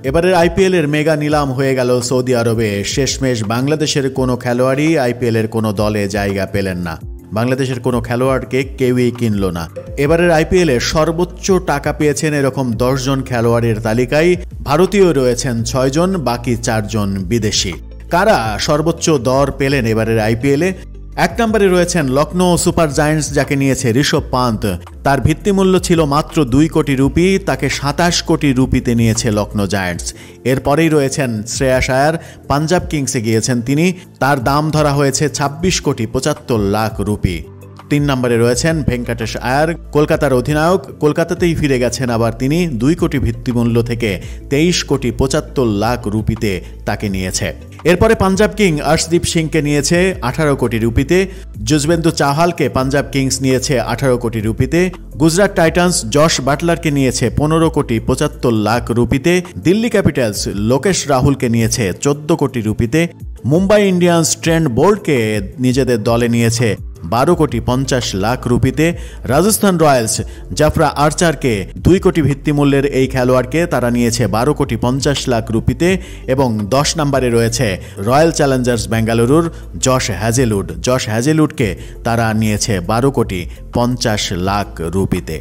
এবারের আইপিএল এর মেগা নিলাম হয়ে গেল সৌদি আরবে। শেষমেশ বাংলাদেশের কোনো খেলোয়াড়ই আইপিএল এর কোনো দলে জায়গা পেলেন না। বাংলাদেশের কোনো খেলোয়াড়কে কেউই কিনল না। এবারের আইপিএল এ সর্বোচ্চ টাকা পেয়েছেন এরকম 10 জন খেলোয়াড়ের তালিকায় ভারতীয় রয়েছেন 6 জন, বাকি 4 জন বিদেশি। কারা সর্বোচ্চ দর পেলেন এবারের আইপিএল এ? 1 নম্বরে রয়েছেন লখনৌ সুপার জায়ান্টস, যাকে নিয়েছে ঋষভ পান্ত। তার ভিত্তিমূল্য ছিল মাত্র 2 কোটি রুপি, তাকে 27 কোটি রুপিতে নিয়েছে লখনৌ জায়ান্টস। এরপরেই রয়েছেন শ্রেয়াস আয়ার, পাঞ্জাব কিংসে গিয়েছেন তিনি, তার দাম ধরা হয়েছে 26 কোটি 75 লাখ রুপি। 3 নম্বরে রয়েছেন ভেঙ্কটেশ আয়ার, কলকাতার অধিনায়ক, কলকাতাতেই ফিরে গেছেন আবার তিনি। 2 কোটি ভিত্তিমূল্য থেকে 23 কোটি 75 লাখ রুপিতে তাকে নিয়েছে। এরপরে পাঞ্জাব কিং আর্শদীপ সিংকে নিয়েছে 18 কোটি রুপিতে, যুজবেন্দু চাহালকে পাঞ্জাব কিংস নিয়েছে 18 কোটি রুপিতে, গুজরাট টাইটান্স জশ বাটলারকে নিয়েছে 15 কোটি 75 লাখ রুপিতে, দিল্লি ক্যাপিটালস লোকেশ রাহুলকে নিয়েছে 14 কোটি রুপিতে, মুম্বাই ইন্ডিয়ান্স ট্রেন্ট বোল্টকে নিজেদের দলে নিয়েছে 12 কোটি 50 লাখ রুপিতে, রাজস্থান রয়্যালস জাফরা আর্চারকে 2 কোটি ভিত্তিমূল্যের এই খেলোয়াড়কে তারা নিয়েছে 12 কোটি 50 লাখ রুপিতে, এবং 10 নম্বরে রয়েছে রয়্যাল চ্যালেঞ্জার্স বেঙ্গালুরুর জশ হ্যাজেলউডকে তারা নিয়েছে 12 কোটি 50 লাখ রুপিতে।